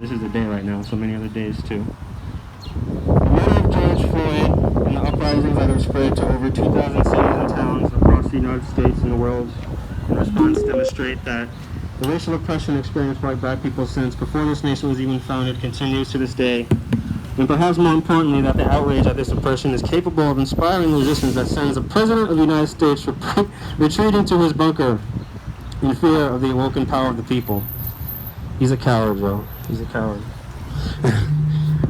This is the day right now, so many other days too. The murder of George Floyd and the uprisings that have spread to over 2,000 cities and towns across the United States and the world in response demonstrate that the racial oppression experienced by black people since before this nation was even founded continues to this day. And perhaps more importantly, that the outrage at this oppression is capable of inspiring the resistance that sends the President of the United States retreating to his bunker in fear of the awoken power of the people. He's a coward, Joe. He's a coward.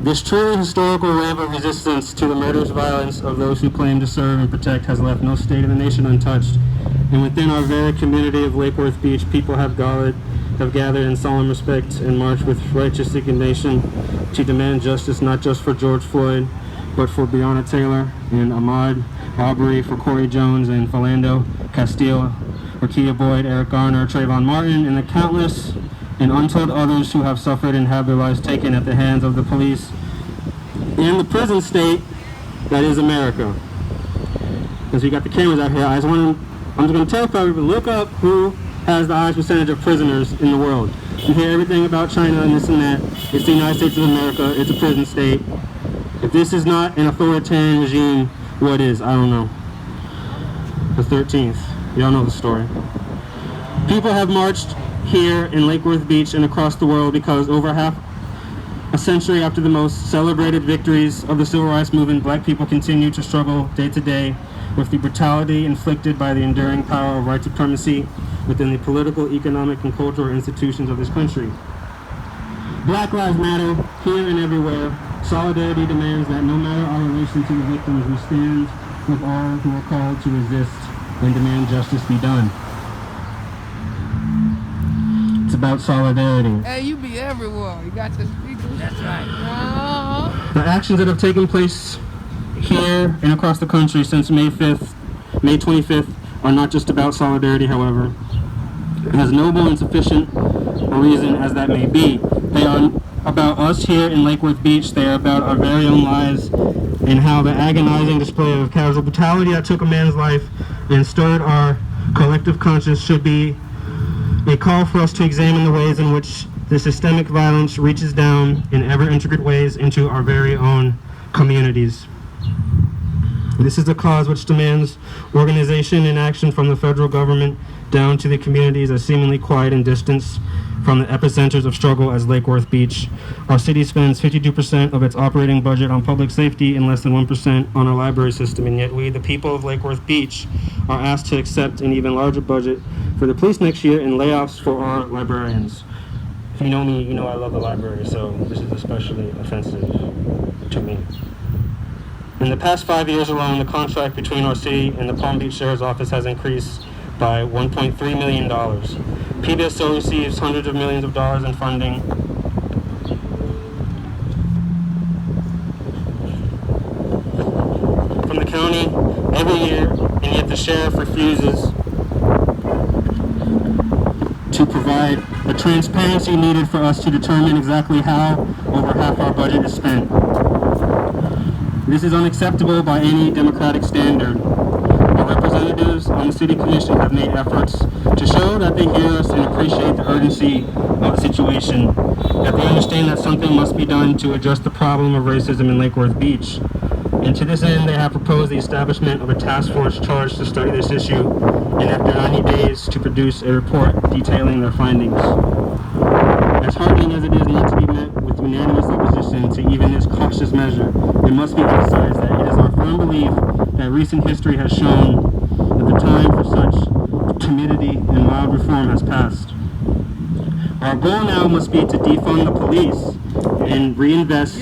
This truly historical wave of resistance to the murderous violence of those who claim to serve and protect has left no state of the nation untouched. And within our very community of Lakeworth Beach, people have gathered in solemn respect and marched with righteous indignation to demand justice not just for George Floyd, but for Breonna Taylor and Ahmaud Arbery, for Corey Jones and Philando Castile, Rekia Boyd, Eric Garner, Trayvon Martin, and the countless and untold others who have suffered and have their lives taken at the hands of the police and the prison state that is America. As we got the cameras out here, I'm just going to tell everybody, look up who has the highest percentage of prisoners in the world. You hear everything about China and this and that. It's the United States of America. It's a prison state. If this is not an authoritarian regime, what is? I don't know. The 13th. Y'all know the story. People have marched here in Lakeworth Beach and across the world because over half a century after the most celebrated victories of the civil rights movement, black people continue to struggle day to day with the brutality inflicted by the enduring power of white supremacy within the political, economic, and cultural institutions of this country. Black Lives Matter, here and everywhere. Solidarity demands that no matter our relation to the victims, we stand with all who are called to resist and demand justice be done. It's about solidarity. Hey, you be everywhere. You got your speakers. That's right. The actions that have taken place here and across the country since May 25th, are not just about solidarity, however. As noble and sufficient a reason as that may be, they are about us here in Lakeworth Beach. They are about our very own lives and how the agonizing display of casual brutality that took a man's life and stirred our collective conscience should be a call for us to examine the ways in which the systemic violence reaches down in ever intricate ways into our very own communities. This is a cause which demands organization and action from the federal government down to the communities as seemingly quiet and distant from the epicenters of struggle as Lakeworth Beach. Our city spends 52% of its operating budget on public safety and less than 1% on our library system, and yet we, the people of Lakeworth Beach, are asked to accept an even larger budget for the police next year and layoffs for our librarians. If you know me, you know I love the library, so this is especially offensive to me. In the past 5 years alone, the contract between our city and the Palm Beach Sheriff's Office has increased by $1.3 million. PBSO receives hundreds of millions of dollars in funding. From the county every year, and yet the sheriff refuses to provide the transparency needed for us to determine exactly how over half our budget is spent. This is unacceptable by any democratic standard. Our representatives on the City Commission have made efforts to show that they hear us and appreciate the urgency of the situation, that they understand that something must be done to address the problem of racism in Lakeworth Beach. And to this end, they have proposed the establishment of a task force charged to study this issue, and after 90 days to produce a report detailing their findings. As heartening as it is not to be met with unanimous opposition to even this cautious measure, it must be emphasized that it is our firm belief that recent history has shown that the time for such timidity and mild reform has passed. Our goal now must be to defund the police and reinvest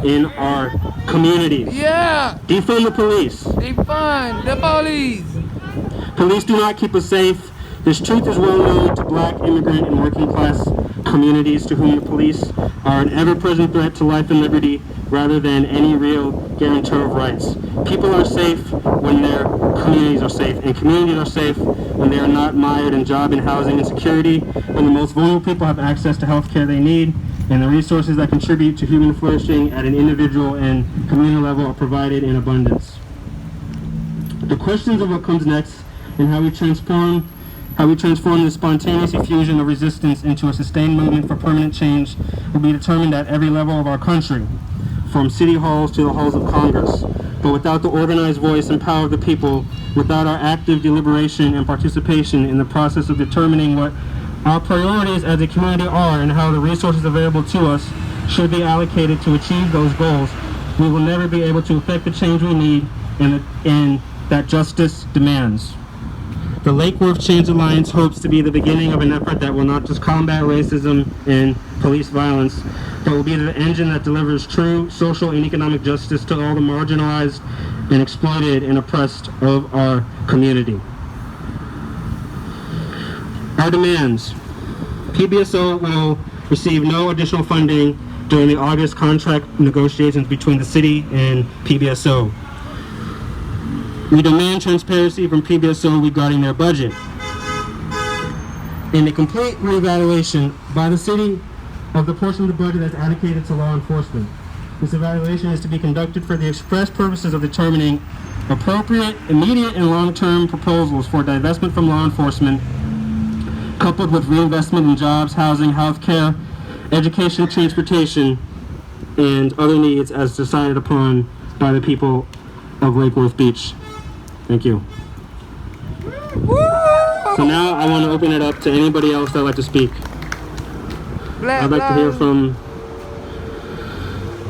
in our communities. Defund the police. Defund the police. Police do not keep us safe. This truth is well known to black, immigrant, and working class communities to whom the police are an ever-present threat to life and liberty rather than any real guarantor of rights. People are safe when their communities are safe, and communities are safe when they are not mired in job and housing insecurity, when the most vulnerable people have access to health care they need, and the resources that contribute to human flourishing at an individual and communal level are provided in abundance. The questions of what comes next and how we transform How we transform this spontaneous effusion of resistance into a sustained movement for permanent change will be determined at every level of our country, from city halls to the halls of Congress. But without the organized voice and power of the people, without our active deliberation and participation in the process of determining what our priorities as a community are and how the resources available to us should be allocated to achieve those goals, we will never be able to effect the change we need and that justice demands. The Lakeworth Change Alliance hopes to be the beginning of an effort that will not just combat racism and police violence, but will be the engine that delivers true social and economic justice to all the marginalized and exploited and oppressed of our community. Our demands. PBSO will receive no additional funding during the August contract negotiations between the city and PBSO. We demand transparency from PBSO regarding their budget and a complete reevaluation by the city of the portion of the budget that's allocated to law enforcement. This evaluation is to be conducted for the express purposes of determining appropriate, immediate, and long-term proposals for divestment from law enforcement, coupled with reinvestment in jobs, housing, health care, education, transportation, and other needs as decided upon by the people of Lakeworth Beach. Thank you. So now I want to open it up to anybody else that would like to speak. I'd like to hear from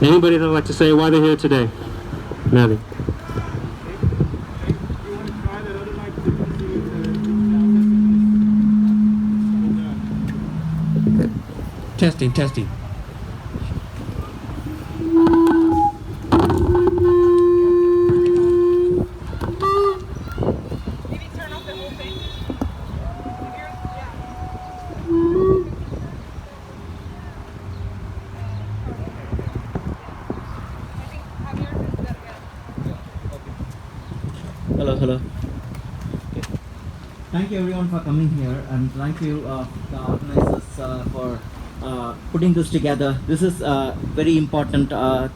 anybody that would like to say why they're here today. Maddie. Testing. Hello. Thank you everyone for coming here, and thank you the organizers for putting this together. This is very important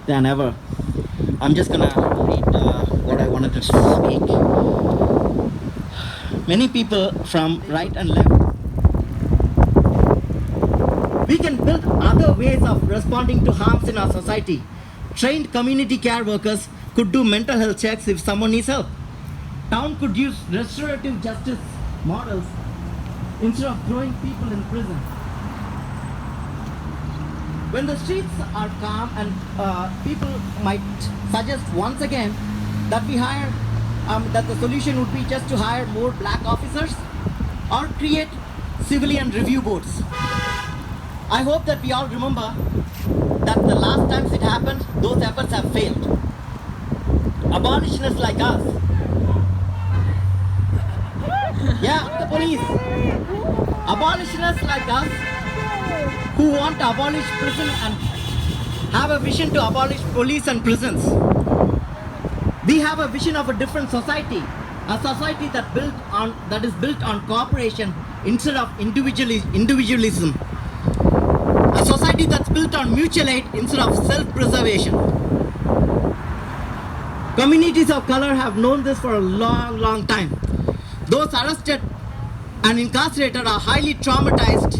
than ever. I'm just gonna read what I wanted to speak. Many people from right and left. We can build other ways of responding to harms in our society. Trained community care workers could do mental health checks if someone needs help. Town could use restorative justice models instead of throwing people in prison. When the streets are calm, and people might suggest once again that we hire, that the solution would be just to hire more black officers or create civilian review boards. I hope that we all remember that the last times it happened, those efforts have failed. Abolitionists like us, the police, abolitionists like us who want to abolish prison and have a vision to abolish police and prisons. We have a vision of a different society, a society that is built on cooperation instead of individualism, a society that's built on mutual aid instead of self-preservation. Communities of color have known this for a long time. Those arrested and incarcerated are highly traumatized